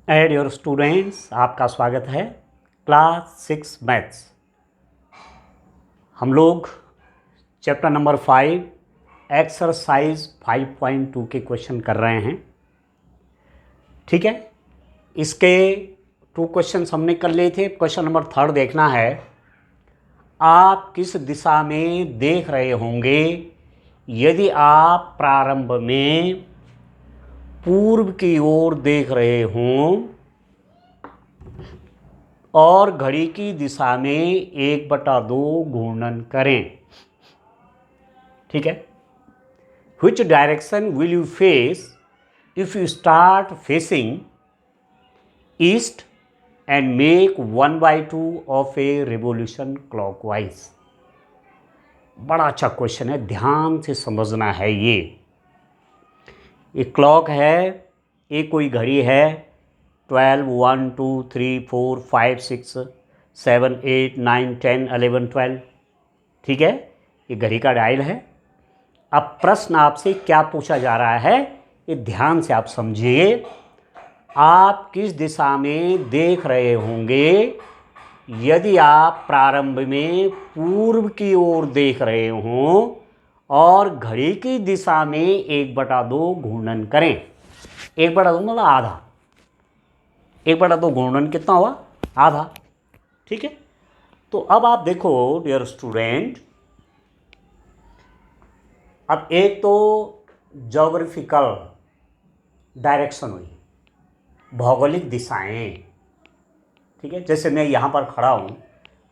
Dear students, आपका स्वागत है क्लास 6 मैथ्स। हम लोग चैप्टर नंबर 5 एक्सरसाइज 5.2 के क्वेश्चन कर रहे हैं। ठीक है, इसके 2 क्वेश्चन हमने कर लिए थे। क्वेश्चन नंबर 3 देखना है। आप किस दिशा में देख रहे होंगे यदि आप प्रारंभ में पूर्व की ओर देख रहे हों और घड़ी की दिशा में 1/2 घूर्णन करें। ठीक है, which direction will you face if you start facing east and make 1/2 of a revolution clockwise. बड़ा अच्छा क्वेश्चन है, ध्यान से समझना है। ये एक क्लॉक है, एक कोई घड़ी है 12, 1, 2, 3, 4, 5, 6, 7, 8, 9, 10, 11, 12। ठीक है, ये घड़ी का डायल है। अब प्रश्न आपसे क्या पूछा जा रहा है, ये ध्यान से आप समझिए। आप किस दिशा में देख रहे होंगे यदि आप प्रारंभ में पूर्व की ओर देख रहे हों और घड़ी की दिशा में 1/2 घूर्णन करें। 1/2 मतलब आधा। 1/2 घूर्णन कितना हुआ? आधा। ठीक है, तो अब आप देखो डियर स्टूडेंट, अब एक तो ज्योग्राफिकल डायरेक्शन हुई, भौगोलिक दिशाएं। ठीक है, जैसे मैं यहाँ पर खड़ा हूँ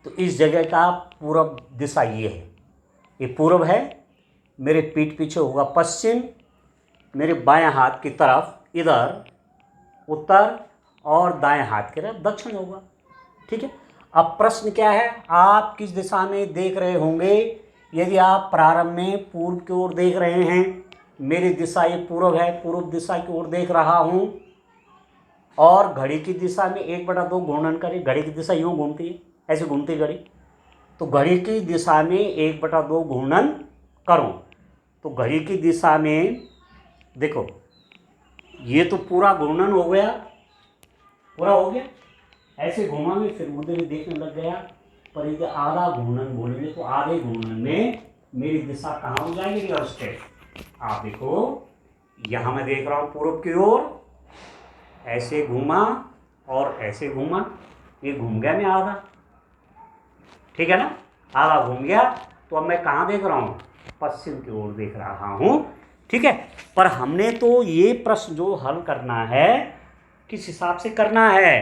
तो इस जगह का पूर्व दिशा ये है, ये पूर्व है। मेरे पीठ पीछे होगा पश्चिम, मेरे बाएं हाथ की तरफ इधर उत्तर और दाएं हाथ की तरफ दक्षिण होगा। ठीक है, अब प्रश्न क्या है, आप किस दिशा में देख रहे होंगे यदि आप प्रारंभ में पूर्व की ओर देख रहे हैं। मेरी दिशा ये पूर्व है, पूर्व दिशा की ओर देख रहा हूँ और घड़ी की दिशा में 1/2 घूर्णन करें। घड़ी की दिशा यूँ घूमती है, ऐसे घूमती घड़ी, तो घड़ी की दिशा में 1/2 घूर्णन करूँ तो घड़ी की दिशा में देखो, ये तो पूरा घूर्णन हो गया, पूरा हो गया। ऐसे घूमा में फिर मुझे भी देखने लग गया, पर ये आधा घूर्णन बोलेंगे तो आधे घूर्णन में मेरी दिशा कहाँ हो जाएगी? Reverse state. आप देखो, यहाँ मैं देख रहा हूँ पूर्व की ओर, ऐसे घूमा और ऐसे घूमा, ये घूम गया मैं आधा। ठीक है ना, आधा घूम गया। तो अब मैं कहाँ देख रहा हूँ? पश्चिम की ओर देख रहा हूँ। ठीक है, पर हमने तो ये प्रश्न जो हल करना है किस हिसाब से करना है?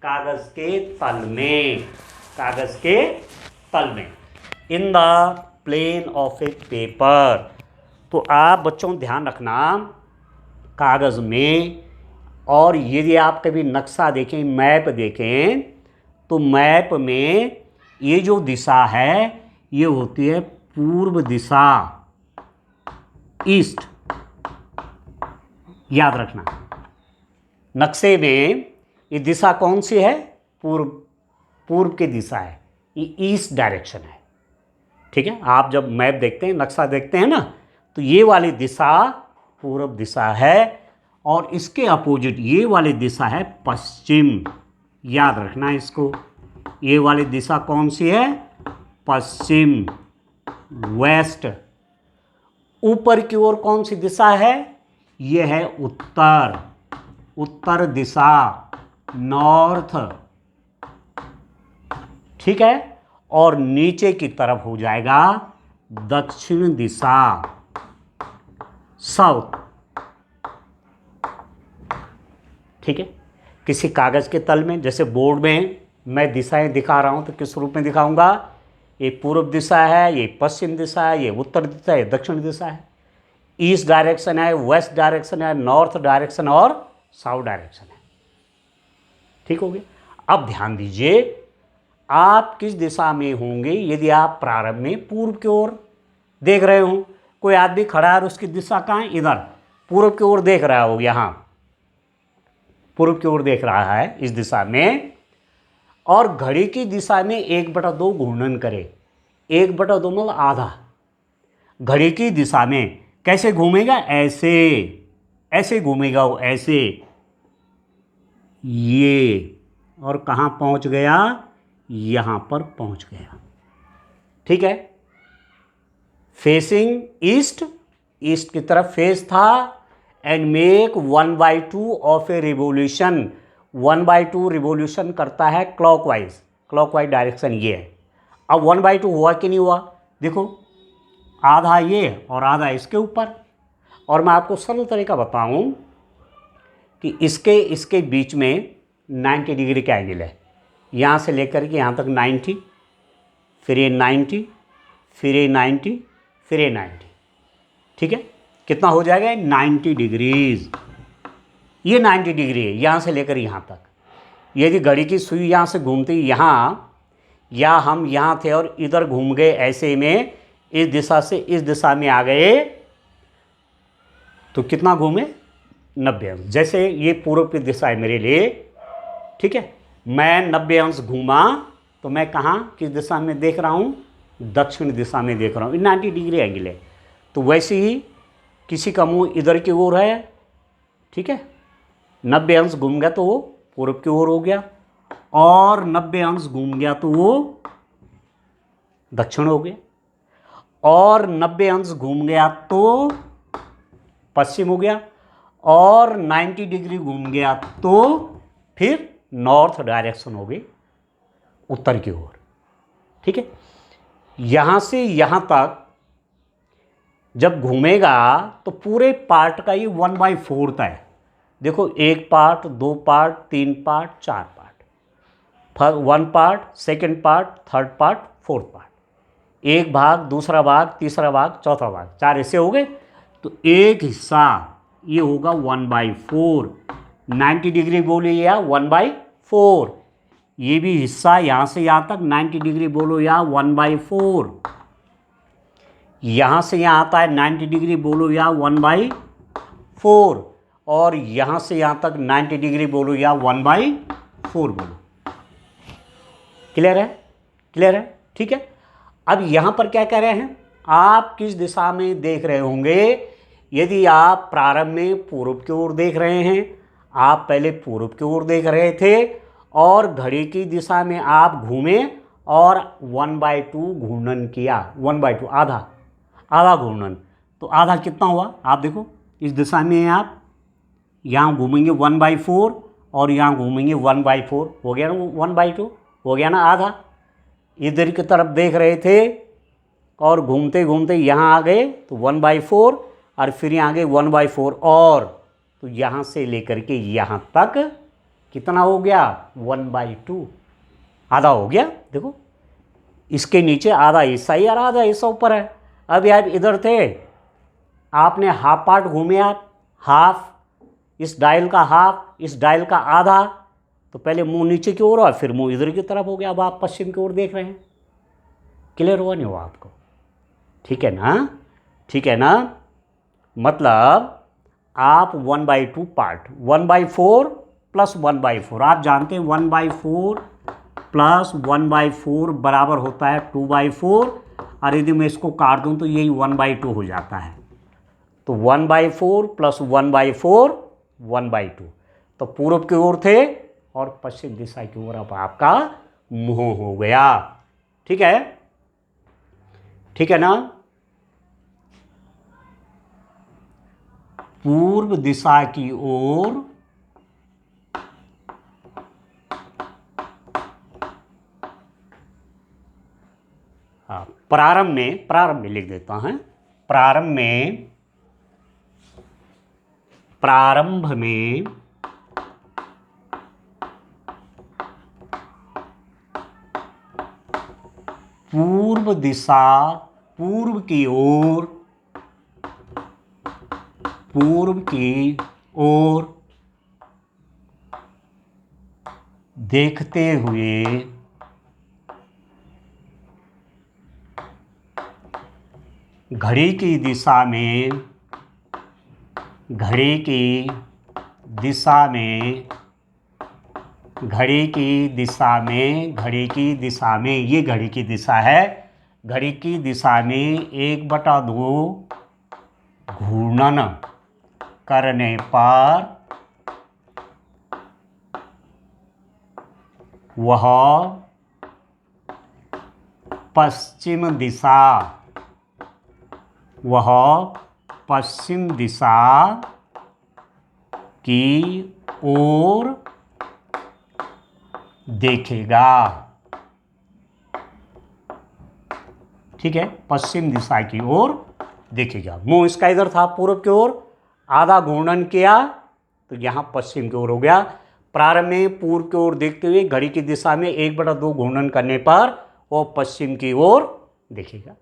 कागज के तल में, कागज के तल में, in the plane of a paper. तो आप बच्चों ध्यान रखना, कागज में, और यदि आप कभी नक्शा देखें, मैप देखें, तो मैप में ये जो दिशा है ये होती है पूर्व दिशा, ईस्ट। याद रखना, नक्शे में ये दिशा कौन सी है? पूर्व, पूर्व की दिशा है, ये ईस्ट डायरेक्शन है। ठीक है, आप जब मैप देखते हैं, नक्शा देखते हैं ना, तो ये वाली दिशा पूर्व दिशा है और इसके अपोजिट ये वाली दिशा है पश्चिम। याद रखना इसको, ये वाली दिशा कौन सी है? पश्चिम, वेस्ट। ऊपर की ओर कौन सी दिशा है? ये है उत्तर, उत्तर दिशा, नॉर्थ। ठीक है, और नीचे की तरफ हो जाएगा दक्षिण दिशा, साउथ। ठीक है, किसी कागज के तल में, जैसे बोर्ड में मैं दिशाएं दिखा रहा हूं तो किस रूप में दिखाऊंगा? ये पूर्व दिशा है, ये पश्चिम दिशा है, ये उत्तर दिशा है, ये दक्षिण दिशा है। ईस्ट डायरेक्शन है, वेस्ट डायरेक्शन है, नॉर्थ डायरेक्शन और साउथ डायरेक्शन है। ठीक हो गया। अब ध्यान दीजिए, आप किस दिशा में होंगे यदि आप प्रारंभ में पूर्व की ओर देख रहे हो। कोई आदमी खड़ा है और उसकी दिशा कहाँ है? इधर पूर्व की ओर देख रहा हो, यहाँ पूर्व की ओर देख रहा है इस दिशा में, और घड़ी की दिशा में 1/2 घूर्णन करे। 1/2 मतलब आधा। घड़ी की दिशा में कैसे घूमेगा? ऐसे, ऐसे घूमेगा वो, ऐसे। ये, और कहाँ पहुँच गया, यहाँ पर पहुँच गया। ठीक है, फेसिंग ईस्ट, ईस्ट की तरफ फेस था, and make 1/2 of a revolution. 1/2 revolution करता है क्लॉकवाइज, क्लॉकवाइज डायरेक्शन ये है। अब 1/2 हुआ कि नहीं हुआ, देखो आधा ये और आधा इसके ऊपर। और मैं आपको सरल तरीका बताऊं कि इसके बीच में 90 डिग्री का एंगल है, यहाँ से लेकर के यहाँ तक 90, फिर ये 90, फिर ये 90, फिर ये 90। ठीक है, कितना हो जाएगा, 90 डिग्रीज। ये 90 डिग्री है यहाँ से लेकर यहाँ तक। यदि घड़ी की सुई यहाँ से घूमती यहाँ, या हम यहाँ थे और इधर घूम गए ऐसे में, इस दिशा से इस दिशा में आ गए, तो कितना घूमे, 90 अंश। जैसे ये पूर्व की दिशा है मेरे लिए, ठीक है, मैं 90 अंश घूमा तो मैं कहाँ, किस दिशा में देख रहा हूँ, दक्षिण दिशा में देख रहा हूँ। 90 डिग्री एंगल है। तो वैसे ही किसी का मुंह इधर की ओर है, ठीक है, 90 अंश घूम गया तो वो पूर्व की ओर हो गया, और 90 अंश घूम गया तो वो दक्षिण हो गया, और 90 अंश घूम गया तो पश्चिम हो गया, और 90 डिग्री घूम गया तो फिर नॉर्थ डायरेक्शन हो गई, उत्तर की ओर। ठीक है, यहाँ से यहाँ तक जब घूमेगा तो पूरे पार्ट का ये 1/4 है। देखो, 1 part, 2 part, 3 part, 4 part, 1 part, second part, third part, fourth part, एक भाग, दूसरा भाग, तीसरा भाग, चौथा भाग, 4 ऐसे हो गए। तो एक हिस्सा ये होगा 1/4, 90 डिग्री बोलो या 1/4। ये भी हिस्सा यहाँ से यहाँ तक 90 डिग्री बोलो या 1/4। यहाँ से यहाँ आता है 90 डिग्री बोलो या 1/4, और यहाँ से यहाँ तक 90 डिग्री बोलो या 1/4 बोलो। क्लियर है, क्लियर है, ठीक है। अब यहाँ पर क्या कह रहे हैं, आप किस दिशा में देख रहे होंगे। यदि आप प्रारंभ में पूर्व की ओर देख रहे हैं, आप पहले पूर्व की ओर देख रहे थे, और घड़ी की दिशा में आप घूमे और 1/2 घूर्णन किया, 1/2 आधा, आधा घूर्णन। तो आधा कितना हुआ, आप देखो, इस दिशा में आप यहाँ घूमेंगे 1/4 और यहाँ घूमेंगे 1/4, हो गया ना 1/2, हो गया ना आधा। इधर की तरफ देख रहे थे और घूमते घूमते यहाँ आ गए तो 1/4, और फिर यहाँ आ गए 1/4, और तो यहाँ से लेकर के यहाँ तक कितना हो गया, 1/2, आधा हो गया। देखो, इसके नीचे आधा हिस्सा ही और आधा हिस्सा ऊपर है। अब यार इधर थे, आपने हाफ पार्ट घूमे, आप हाफ, इस डायल का हाफ, इस डायल का आधा, तो पहले मुंह नीचे की ओर और फिर मुंह इधर की तरफ हो गया। अब आप पश्चिम की ओर देख रहे हैं। क्लियर हुआ नहीं हुआ आपको, ठीक है ना, ठीक है ना। मतलब आप 1/2 पार्ट, 1/4 प्लस 1/4, आप जानते हैं 1/4 प्लस 1/4 बराबर होता है 2/4, और यदि मैं इसको काट दूं तो यही 1/2 हो जाता है। तो 1/4 प्लस 1/4 1/2। तो पूर्व की ओर थे और पश्चिम दिशा की ओर अब आपका मुंह हो गया। ठीक है, ठीक है ना। पूर्व दिशा की ओर प्रारंभ में लिख देता हूं, प्रारंभ में पूर्व दिशा, पूर्व की ओर देखते हुए घड़ी की दिशा में ये घड़ी की दिशा है, घड़ी की दिशा में 1/2 घूर्णन करने पर वह पश्चिम दिशा, वह पश्चिम दिशा की ओर देखेगा। ठीक है, पश्चिम दिशा की ओर देखेगा। मुंह इसका इधर था पूर्व की ओर, आधा घूर्णन किया तो यहाँ पश्चिम की ओर हो गया। प्रारंभ में पूर्व की ओर देखते हुए घड़ी की दिशा में 1/2 घूर्णन करने पर वो पश्चिम की ओर देखेगा।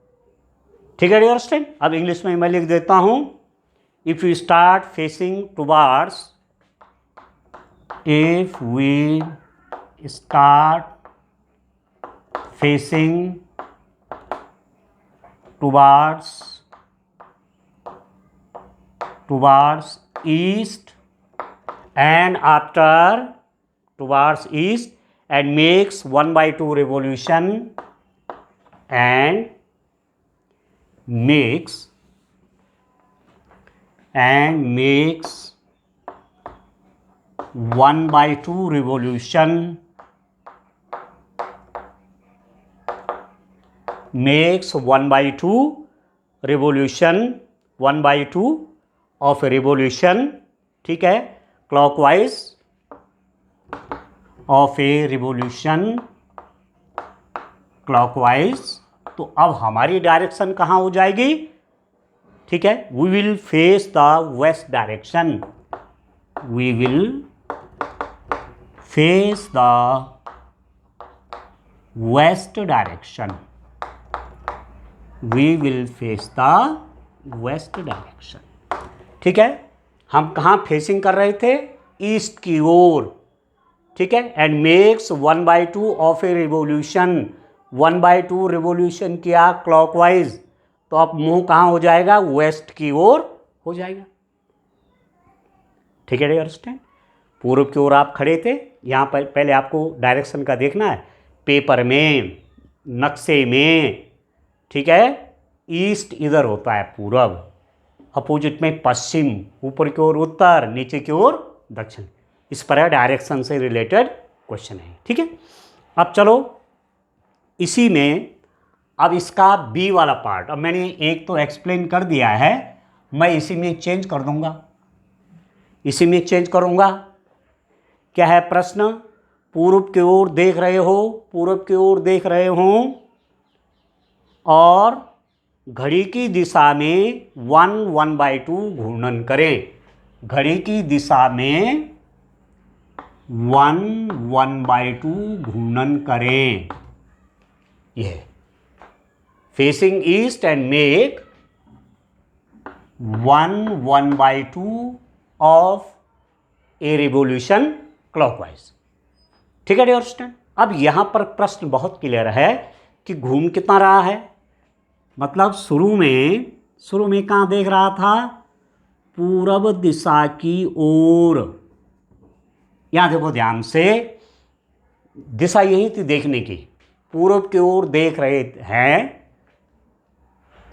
ठीक है डियर स्टूडेंट, अब इंग्लिश में मैं लिख देता हूँ। If you start facing towards, if we start facing towards east and after towards east and makes 1/2 revolution and makes 1/2 revolution, makes 1/2 revolution, 1/2 of a revolution, ठीक है, clockwise of a revolution, clockwise। तो अब हमारी direction कहाँ हो जाएगी? ठीक है, we will face the west direction, we will face the west direction, we will face the west direction। ठीक है, हम कहाँ फेसिंग कर रहे थे? ईस्ट की ओर। ठीक है, and makes 1/2 of a revolution, 1/2 revolution किया क्लॉकवाइज, तो अब मुंह कहाँ हो जाएगा? वेस्ट की ओर हो जाएगा। ठीक है डियर स्टूडेंट, पूर्व की ओर आप खड़े थे, यहाँ पर पहले आपको डायरेक्शन का देखना है, पेपर में, नक्शे में। ठीक है, ईस्ट इधर होता है पूरब, अपोजिट में पश्चिम, ऊपर की ओर उत्तर, नीचे की ओर दक्षिण। इस पर डायरेक्शन से रिलेटेड क्वेश्चन है। ठीक है, अब चलो इसी में, अब इसका बी वाला पार्ट, अब मैंने एक तो एक्सप्लेन कर दिया है, मैं इसी में चेंज कर दूंगा, इसी में चेंज करूंगा। क्या है प्रश्न? पूर्व की ओर देख रहे हो, पूर्व की ओर देख रहे हो और घड़ी की दिशा में 1/2 घूर्णन करें, घड़ी की दिशा में 1/2 घूर्णन करें। यह facing east and make 1/2 of a revolution clockwise. ठीक है डियर स्टूडेंट, अब यहां पर प्रश्न बहुत क्लियर है कि घूम कितना रहा है। मतलब शुरू में कहाँ देख रहा था? पूरब दिशा की ओर। यहां देखो ध्यान से, दिशा यही थी देखने की, पूरब की ओर देख रहे हैं,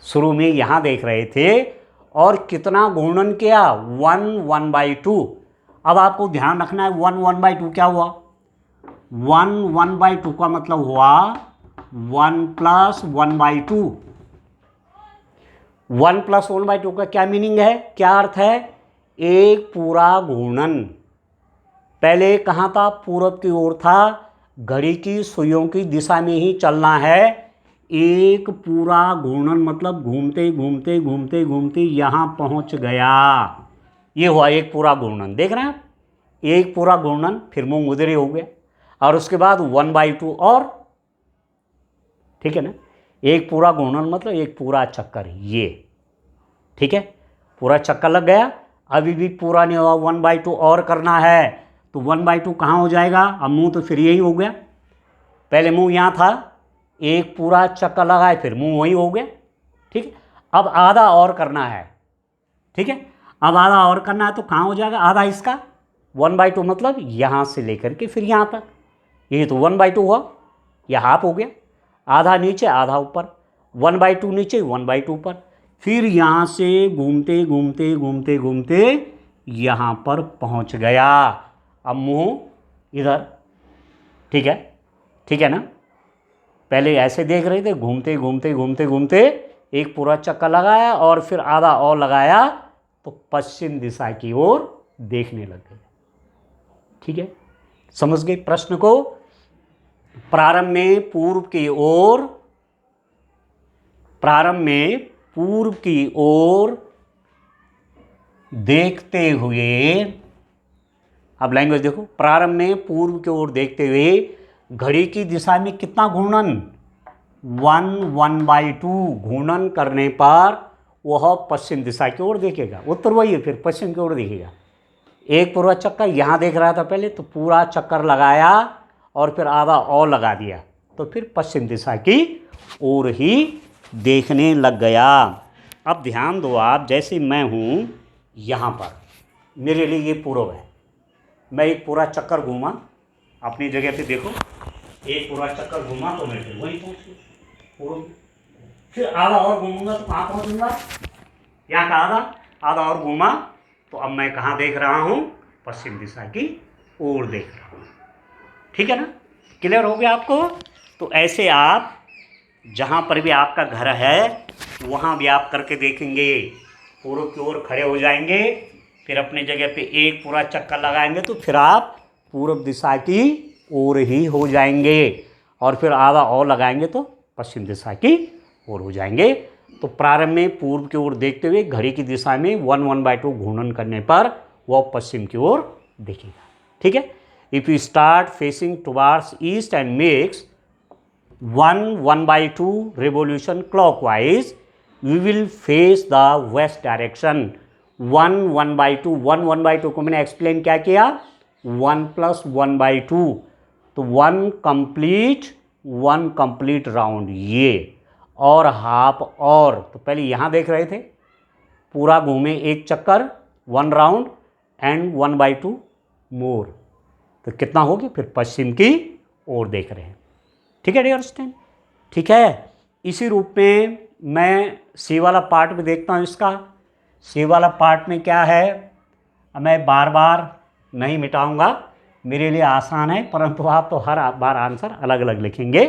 शुरू में यहां देख रहे थे, और कितना घूर्णन किया? 1/2। अब आपको ध्यान रखना है 1/2 क्या हुआ? 1/2 का मतलब हुआ 1 + 1/2। 1 + 1/2 का क्या मीनिंग है, क्या अर्थ है? एक पूरा घूर्णन। पहले कहाँ था? पूरब की ओर था, घड़ी की सुइयों की दिशा में ही चलना है। एक पूरा घूर्णन मतलब घूमते घूमते घूमते घूमते यहाँ पहुँच गया, ये हुआ एक पूरा घूर्णन। देख रहे हैं आप, एक पूरा घूर्णन, फिर मुंह उधर ही हो गया, और उसके बाद 1/2 और। ठीक है ना, एक पूरा घूर्णन मतलब एक पूरा चक्कर, ये। ठीक है, पूरा चक्कर लग गया, अभी भी पूरा नहीं हुआ, 1/2 और करना है, तो 1/2 कहाँ हो जाएगा? अब मुंह तो फिर यही हो गया, पहले मुंह यहाँ था, एक पूरा चक्कर लगाए, फिर मुंह वही हो गया। ठीक है, अब आधा और करना है। ठीक है, अब आधा और करना है तो कहाँ हो जाएगा आधा इसका? 1/2 मतलब यहाँ से लेकर के फिर यहाँ तक, ये तो 1/2 हुआ, यह हाफ हो गया, आधा नीचे आधा ऊपर, 1/2 नीचे 1/2 ऊपर, फिर यहाँ से घूमते घूमते घूमते घूमते यहाँ पर पहुँच गया। अब मुँह इधर। ठीक है, ठीक है ना। पहले ऐसे देख रहे थे, घूमते घूमते घूमते घूमते एक पूरा चक्कर लगाया और फिर आधा और लगाया तो पश्चिम दिशा की ओर देखने लग गए। ठीक है, समझ गए प्रश्न को। प्रारंभ में पूर्व की ओर देखते हुए, अब लैंग्वेज देखो, प्रारंभ में पूर्व की ओर देखते हुए घड़ी की दिशा में कितना घूर्णन, 1/2 घूर्णन करने पर वह पश्चिम दिशा की ओर देखेगा। उत्तर वही है, फिर पश्चिम की ओर देखेगा। एक पूरा चक्कर यहाँ देख रहा था पहले, तो पूरा चक्कर लगाया और फिर आधा और लगा दिया तो फिर पश्चिम दिशा की ओर ही देखने लग गया। अब ध्यान दो आप, जैसे मैं हूँ यहाँ पर, मेरे लिए ये पूर्व है, मैं एक पूरा चक्कर घूमा अपनी जगह पे, देखो एक पूरा चक्कर घूमा तो मैं फिर वहीं पहुँच गया पूर्व। फिर आधा और घूमूंगा तो कहाँ पहुँचूंगा, यहाँ का आधा और घूमा तो अब मैं कहाँ देख रहा हूँ, पश्चिम दिशा की ओर देख रहा हूँ। ठीक है ना, क्लियर हो गया आपको। तो ऐसे आप जहाँ पर भी आपका घर है वहाँ भी आप करके देखेंगे, पूर्व की ओर खड़े हो जाएंगे, फिर अपनी जगह पे एक पूरा चक्कर लगाएंगे तो फिर आप पूर्व दिशा की ओर ही हो जाएंगे, और फिर आधा और लगाएंगे तो पश्चिम दिशा की ओर हो जाएंगे। तो प्रारंभ में पूर्व की ओर देखते हुए घड़ी की दिशा में 1/2 घूर्णन करने पर वह पश्चिम की ओर देखेगा। ठीक है, if you start facing towards east and makes 1/2 revolution clockwise, we will face the west direction। 1/2 को मैंने एक्सप्लेन क्या किया, 1 + 1/2, तो 1 कंप्लीट राउंड ये, और हाफ, और तो पहले यहाँ देख रहे थे पूरा घूमे एक चक्कर 1 राउंड एंड 1/2 मोर, तो कितना हो गया, फिर पश्चिम की ओर देख रहे हैं। ठीक है, अंडरस्टैंड। ठीक है, इसी रूप में मैं सी वाला पार्ट भी देखता हूँ इसका। सी वाला पार्ट में क्या है, मैं बार बार नहीं मिटाऊंगा, मेरे लिए आसान है, परंतु आप तो हर बार आंसर अलग अलग लिखेंगे।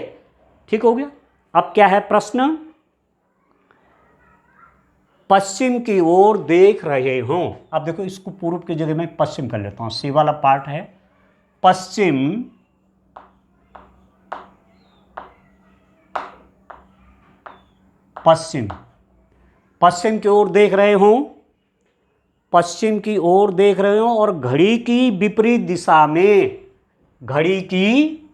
ठीक हो गया। अब क्या है प्रश्न, पश्चिम की ओर देख रहे हो। अब देखो इसको पूर्व की जगह मैं पश्चिम कर लेता हूँ। सी वाला पार्ट है पश्चिम पश्चिम की ओर देख रहे हो, पश्चिम की ओर देख रहे हो, और घड़ी की विपरीत दिशा में, घड़ी की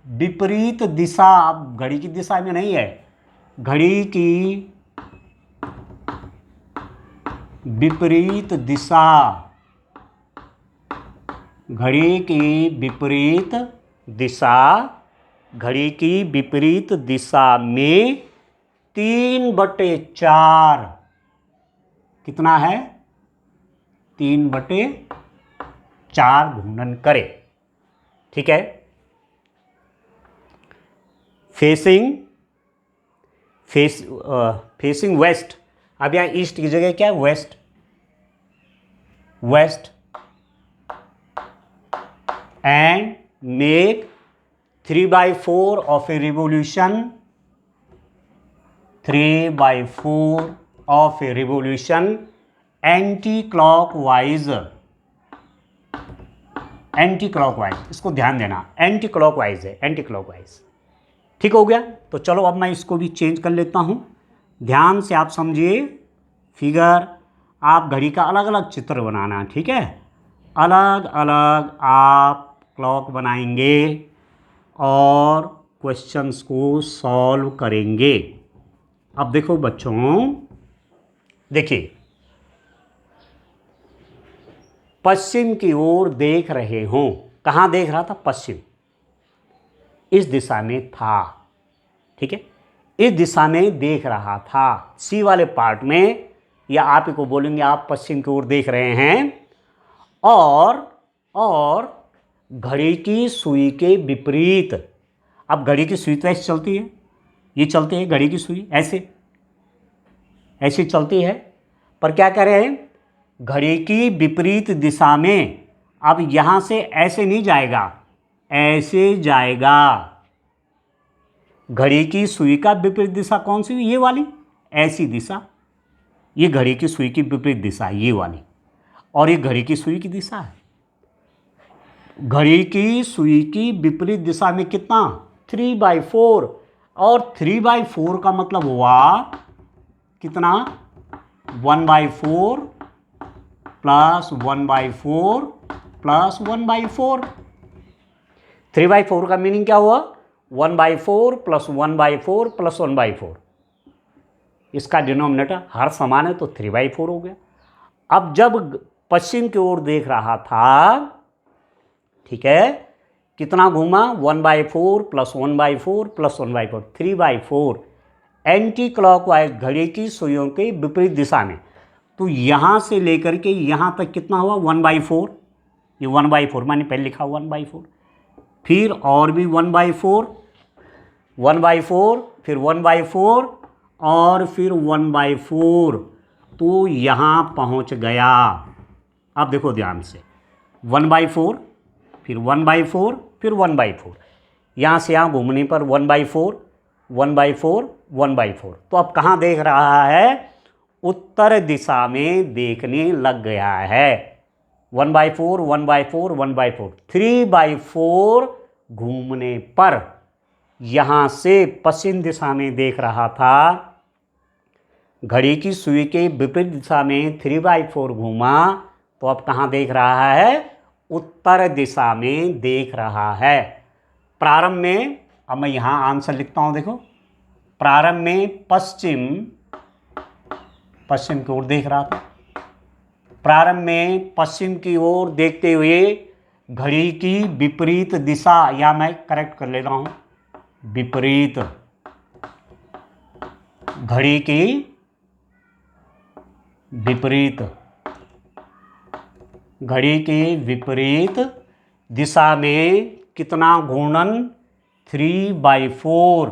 विपरीत दिशा, अब घड़ी की दिशा में नहीं है, घड़ी की विपरीत दिशा, घड़ी की विपरीत दिशा, घड़ी की विपरीत दिशा में 3/4, कितना है, 3/4 घूर्णन करे। ठीक है, फेसिंग वेस्ट। अब यहाँ ईस्ट की जगह क्या है, west, and make 3/4 of a revolution, 3/4 of a revolution anti clockwise, इसको ध्यान देना, एंटी क्लॉकवाइज है, एंटी क्लॉकवाइज। ठीक हो गया। तो चलो अब मैं इसको भी चेंज कर लेता हूँ, ध्यान से आप समझिए फिगर। आप घड़ी का अलग अलग चित्र बनाना, ठीक है, अलग अलग आप क्लॉक बनाएंगे और क्वेश्चंस को सॉल्व करेंगे। अब देखो बच्चों, देखिए पश्चिम की ओर देख रहे हो, कहाँ देख रहा था, पश्चिम, इस दिशा में था। ठीक है, इस दिशा में देख रहा था। सी वाले पार्ट में, या आप ही को बोलेंगे आप पश्चिम की ओर देख रहे हैं, और घड़ी की सुई के विपरीत। अब घड़ी की सुई तो ऐसे चलती है, ये चलती है घड़ी की सुई, ऐसे चलती है, पर क्या कह रहे हैं, घड़ी की विपरीत दिशा में। अब यहाँ से ऐसे नहीं जाएगा, ऐसे जाएगा। घड़ी की सुई का विपरीत दिशा कौन सी? ये वाली, ऐसी दिशा। ये घड़ी की सुई की विपरीत दिशा है, ये वाली, और ये घड़ी की सुई की दिशा है। घड़ी की सुई की विपरीत दिशा में कितना? 3/4, और 3/4 का मतलब हुआ कितना? 1/4 प्लस 1/4 प्लस 1/4। 3/4 का मीनिंग क्या हुआ? 1/4 प्लस 1/4 प्लस 1/4। इसका डिनोमिनेटर हर समान है तो 3/4 हो गया। अब जब पश्चिम की ओर देख रहा था, ठीक है, कितना घूमा? 1/4 प्लस 1/4 प्लस 1/4, 3/4 एंटी क्लॉकवाइज घड़ी की सुइयों के विपरीत दिशा में। तो यहां से लेकर के यहां तक कितना हुआ? 1/4। ये 1/4 मैंने पहले लिखा 1/4, फिर और भी 1/4, 1/4, फिर 1/4 और फिर 1/4, तो यहां पहुंच गया। अब देखो ध्यान से, 1/4, फिर 1/4, फिर 1/4, यहां से यहां घूमने पर 1/4, 1/4, 1/4। तो अब कहां देख रहा है? उत्तर दिशा में देखने लग गया है। 1/4, 1/4, 1/4, 3/4 घूमने पर यहां से पश्चिम दिशा में देख रहा था। घड़ी की सुई के विपरीत दिशा में 3/4 घूमा, तो अब कहां देख रहा है? उत्तर दिशा में देख रहा है। प्रारंभ में, अब मैं यहां आंसर लिखता हूं, देखो, प्रारंभ में पश्चिम की ओर देख रहा था। प्रारंभ में पश्चिम की ओर देखते हुए घड़ी की विपरीत दिशा, या मैं करेक्ट कर ले रहा हूं, विपरीत, घड़ी की विपरीत, घड़ी की विपरीत दिशा में कितना घूर्णन? 3/4,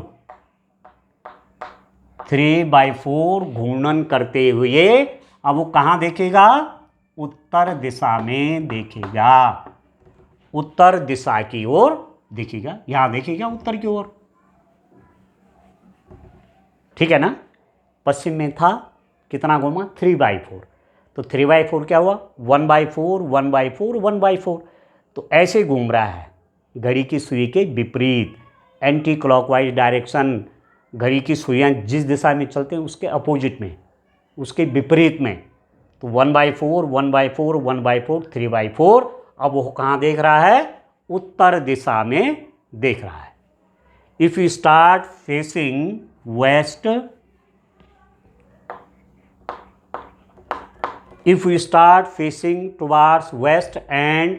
3/4 घूर्णन करते हुए अब वो कहां देखेगा? उत्तर दिशा में देखेगा। उत्तर दिशा की ओर देखेगा, यहां देखेगा उत्तर की ओर, ठीक है ना। पश्चिम में था, कितना घूमा? 3/4। तो 3/4 क्या हुआ? 1/4, 1/4, 1/4। तो ऐसे घूम रहा है घड़ी की सुई के विपरीत, एंटी क्लॉकवाइज डायरेक्शन। घड़ी की सुइयां जिस दिशा में चलते हैं उसके अपोजिट में, उसके विपरीत में। तो 1/4, 1/4, 1/4, 3/4। अब वो कहाँ देख रहा है? उत्तर दिशा में देख रहा है। If you start facing west, if we start facing towards west and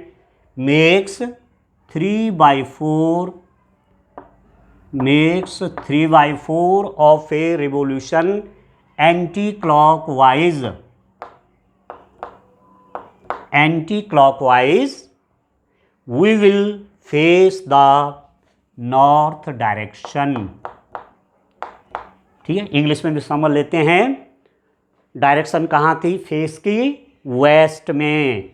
makes 3/4 of a revolution anti-clockwise, we will face the north direction। ठीक है, इंग्लिश में भी समझ लेते हैं। डायरेक्शन कहाँ थी? फेस की वेस्ट में।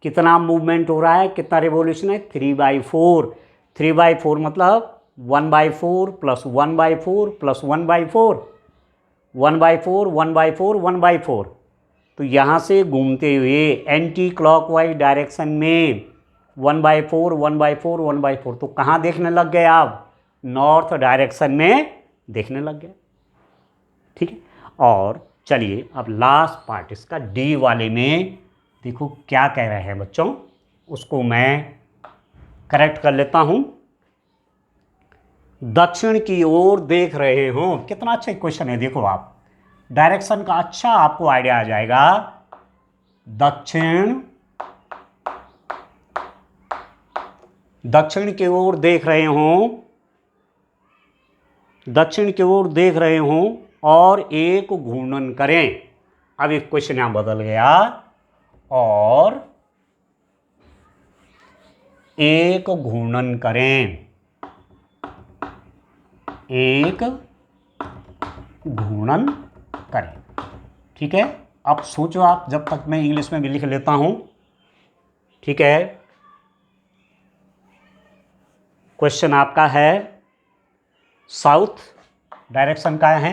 कितना मूवमेंट हो रहा है? कितना रिवॉल्यूशन है? 3/4। 3/4 मतलब 1/4 प्लस 1/4 प्लस 1/4, 1/4, 1/4, 1/4। तो यहाँ से घूमते हुए एंटी क्लॉकवाइज डायरेक्शन में 1/4, 1/4, 1/4। तो कहाँ देखने लग गए आप? नॉर्थ डायरेक्शन में देखने लग गए। ठीक है, और चलिए अब लास्ट पार्ट इसका डी वाले में देखो क्या कह रहे हैं बच्चों, उसको मैं करेक्ट कर लेता हूं। दक्षिण की ओर देख रहे हो, कितना अच्छा क्वेश्चन है। देखो आप डायरेक्शन का अच्छा आपको आइडिया आ जाएगा। दक्षिण की ओर देख रहे हो, दक्षिण की ओर देख रहे हो और एक घूर्णन करें। अब एक क्वेश्चन यहां बदल गया, और एक घूर्णन करें, एक घूर्णन करें। ठीक है, अब सोचो आप, जब तक मैं इंग्लिश में भी लिख लेता हूं। ठीक है, क्वेश्चन आपका है साउथ, डायरेक्शन का है,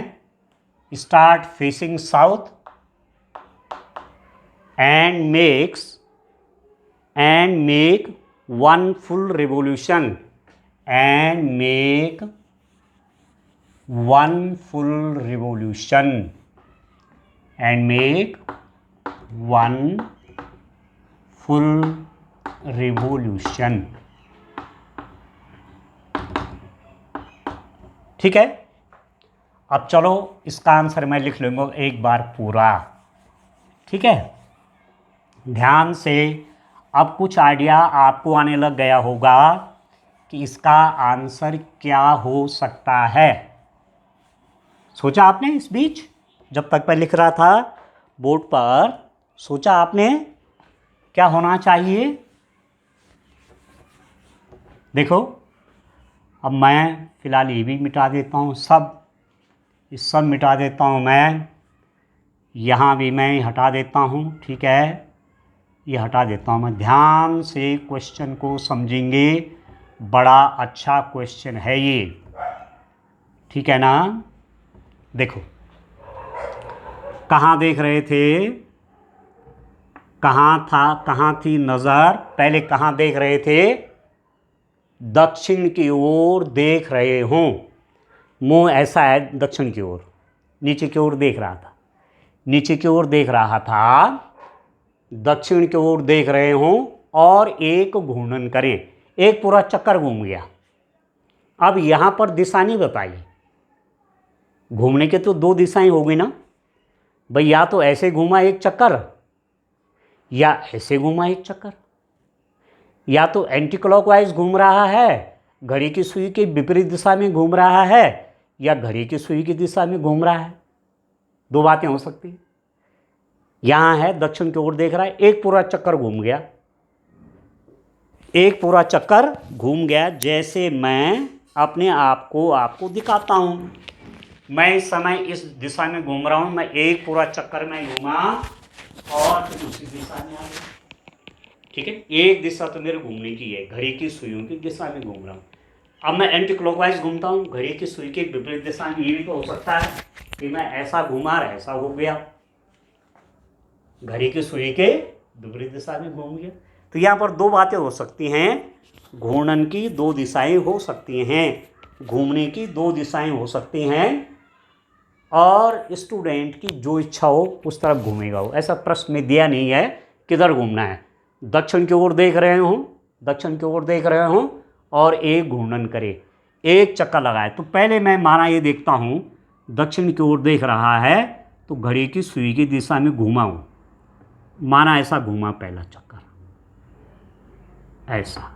start facing south and make one full revolution and make one full revolution and make one full revolution. ठीक है, अब चलो इसका आंसर मैं लिख लूँगा एक बार पूरा। ठीक है, ध्यान से, अब कुछ आइडिया आपको आने लग गया होगा कि इसका आंसर क्या हो सकता है। सोचा आपने इस बीच, जब तक मैं लिख रहा था बोर्ड पर, सोचा आपने क्या होना चाहिए? देखो, अब मैं फ़िलहाल ये भी मिटा देता हूँ, सब मिटा देता हूँ मैं, यहाँ भी मैं हटा देता हूँ। ठीक है, ये हटा देता हूँ मैं। ध्यान से क्वेश्चन को समझेंगे, बड़ा अच्छा क्वेश्चन है ये। ठीक है ना? देखो, कहाँ देख रहे थे, कहाँ थी नज़र, पहले कहाँ देख रहे थे? दक्षिण की ओर देख रहे हो, मुंह ऐसा है दक्षिण की ओर, नीचे की ओर देख रहा था, नीचे की ओर देख रहा था, दक्षिण की ओर देख रहे हो और एक घूर्णन करें, एक पूरा चक्कर घूम गया। अब यहाँ पर दिशा नहीं बताई, घूमने के तो दो दिशाएं होगी ना भाई, या तो ऐसे घूमा एक चक्कर या ऐसे घूमा एक चक्कर, या तो एंटी क्लॉकवाइज घूम रहा है, घड़ी की सुई के विपरीत दिशा में घूम रहा है, या घड़ी की सुई की दिशा में घूम रहा है। दो बातें हो सकती हैं। यहाँ है दक्षिण की ओर देख रहा है, एक पूरा चक्कर घूम गया, एक पूरा चक्कर घूम गया। जैसे मैं अपने आप को आपको दिखाता हूँ, मैं इस समय इस दिशा में घूम रहा हूँ, मैं एक पूरा चक्कर में घूमा और फिर दूसरी दिशा में आ गया। ठीक है, एक दिशा तो मेरे घूमने की है, घड़ी की सुइयों की दिशा में घूम रहा हूँ। अब मैं एंटी क्लॉकवाइज घूमता हूँ, घड़ी की सुई के विपरीत दिशा में। ये भी तो हो सकता है कि मैं ऐसा घूमा और ऐसा हो गया, घड़ी की सुई के विपरीत दिशा में घूम गया। तो यहाँ पर दो बातें हो सकती हैं, घूर्णन की दो दिशाएं हो सकती हैं, घूमने की दो दिशाएं हो सकती हैं, और स्टूडेंट की जो इच्छा हो उस तरफ घूमेगा वो। ऐसा प्रश्न में दिया नहीं है किधर घूमना है। दक्षिण की ओर देख रहे हो, दक्षिण की ओर देख रहे हो और एक घूर्णन करे, एक चक्कर लगाए। तो पहले मैं माना ये देखता हूँ, दक्षिण की ओर देख रहा है तो घड़ी की सुई की दिशा में घूमा हूँ, माना ऐसा घूमा पहला चक्कर, ऐसा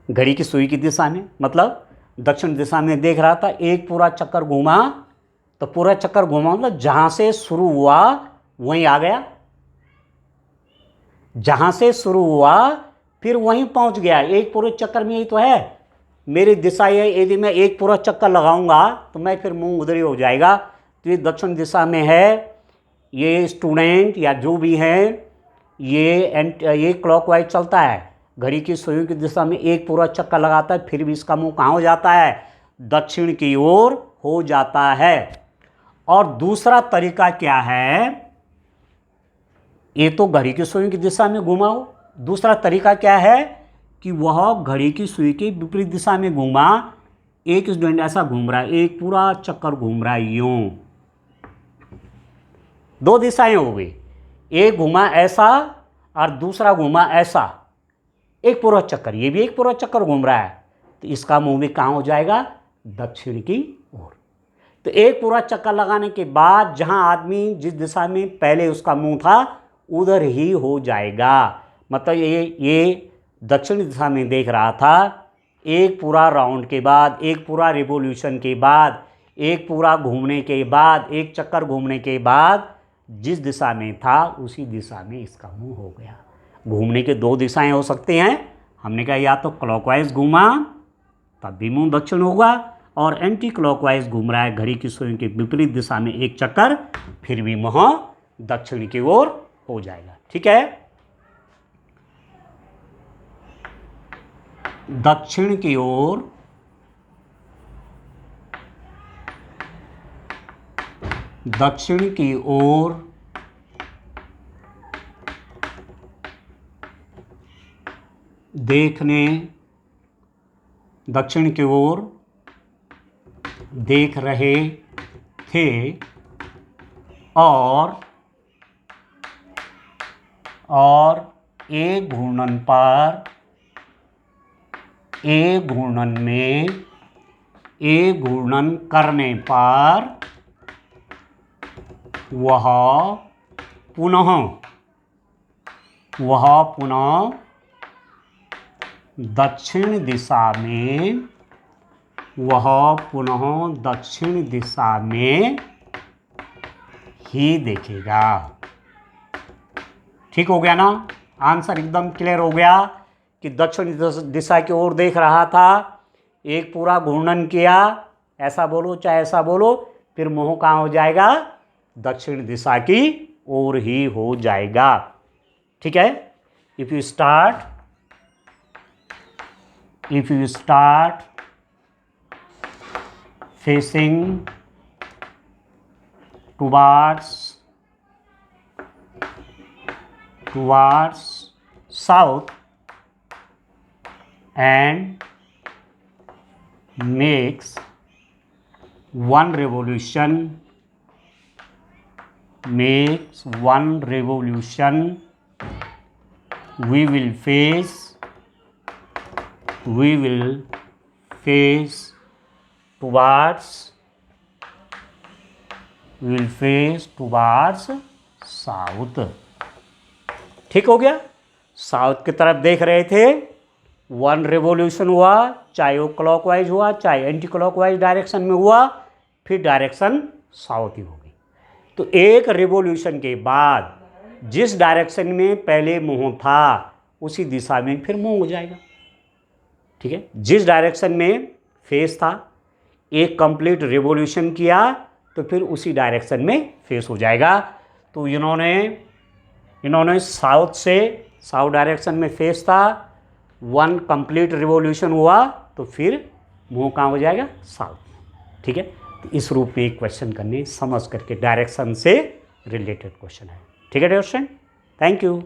घड़ी की सुई की दिशा में, मतलब दक्षिण दिशा में देख रहा था, एक पूरा चक्कर घूमा। तो पूरा चक्कर घूमा मतलब जहां से शुरू हुआ वहीं आ गया, जहां से शुरू हुआ फिर वहीं पहुंच गया। एक पूरे चक्कर में यही तो है, मेरी दिशा ये, यदि मैं एक पूरा चक्कर लगाऊंगा तो मैं फिर मुंह उधर ही हो जाएगा। तो ये दक्षिण दिशा में है, ये स्टूडेंट या जो भी हैं ये क्लॉकवाइज चलता है, घड़ी की सुई की दिशा में एक पूरा चक्कर लगाता है, फिर भी इसका मुंह कहाँ हो जाता है? दक्षिण की ओर हो जाता है। और दूसरा तरीका क्या है? ये तो घड़ी की सुई की दिशा में घुमा हो, दूसरा तरीका क्या है कि वह घड़ी की सुई की विपरीत दिशा में घूमा। एक स्टूडेंट ऐसा घूम रहा है, एक पूरा चक्कर घूम रहा है यूं, दो दिशाएं हो गई, एक घुमा ऐसा और दूसरा घुमा ऐसा, एक पूरा चक्कर, ये भी एक पूरा चक्कर घूम रहा है, तो इसका मुंह भी कहाँ हो जाएगा? दक्षिण की ओर। तो एक पूरा चक्कर लगाने के बाद जहां आदमी जिस दिशा में पहले उसका मुंह था उधर ही हो जाएगा। मतलब ये दक्षिण दिशा में देख रहा था, एक पूरा राउंड के बाद, एक पूरा रिवॉल्यूशन के बाद, एक पूरा घूमने के बाद, एक चक्कर घूमने के बाद जिस दिशा में था उसी दिशा में इसका मुंह हो गया। घूमने के दो दिशाएं हो सकते हैं, हमने कहा या तो क्लॉकवाइज घूमा तब भी मुंह दक्षिण होगा, और एंटी क्लॉकवाइज घूम रहा है घड़ी की सुई के विपरीत दिशा में एक चक्कर, फिर भी मुंह दक्षिण की ओर हो जाएगा। ठीक है, दक्षिण की ओर दक्षिण की ओर देख रहे थे और एक घूर्णन करने पर वह पुनः दक्षिण दिशा में ही देखेगा। ठीक हो गया ना? आंसर एकदम क्लियर हो गया कि दक्षिण दिशा की ओर देख रहा था, एक पूरा घूर्णन किया, ऐसा बोलो चाहे ऐसा बोलो, फिर मुंह कहाँ हो जाएगा? दक्षिण दिशा की ओर ही हो जाएगा। ठीक है? If you start facing towards south and makes one revolution, we will face towards south. ठीक हो गया? साउथ की तरफ देख रहे थे, वन रिवॉल्यूशन हुआ, चाहे वो क्लॉकवाइज हुआ चाहे एंटी क्लॉकवाइज डायरेक्शन में हुआ, फिर डायरेक्शन साउथ ही होगी। तो एक रिवॉल्यूशन के बाद जिस डायरेक्शन में पहले मुंह था उसी दिशा में फिर मुंह हो जाएगा। ठीक है? जिस डायरेक्शन में फेस था, एक कंप्लीट रिवॉल्यूशन किया तो फिर उसी डायरेक्शन में फेस हो जाएगा। तो इन्होंने साउथ डायरेक्शन में फेस था, वन कंप्लीट रिवॉल्यूशन हुआ तो फिर मुंह कहाँ हो जाएगा? साउथ में। ठीक है? तो इस रूप में एक क्वेश्चन करने समझ करके, डायरेक्शन से रिलेटेड क्वेश्चन है। ठीक है दोस्तों? Thank you.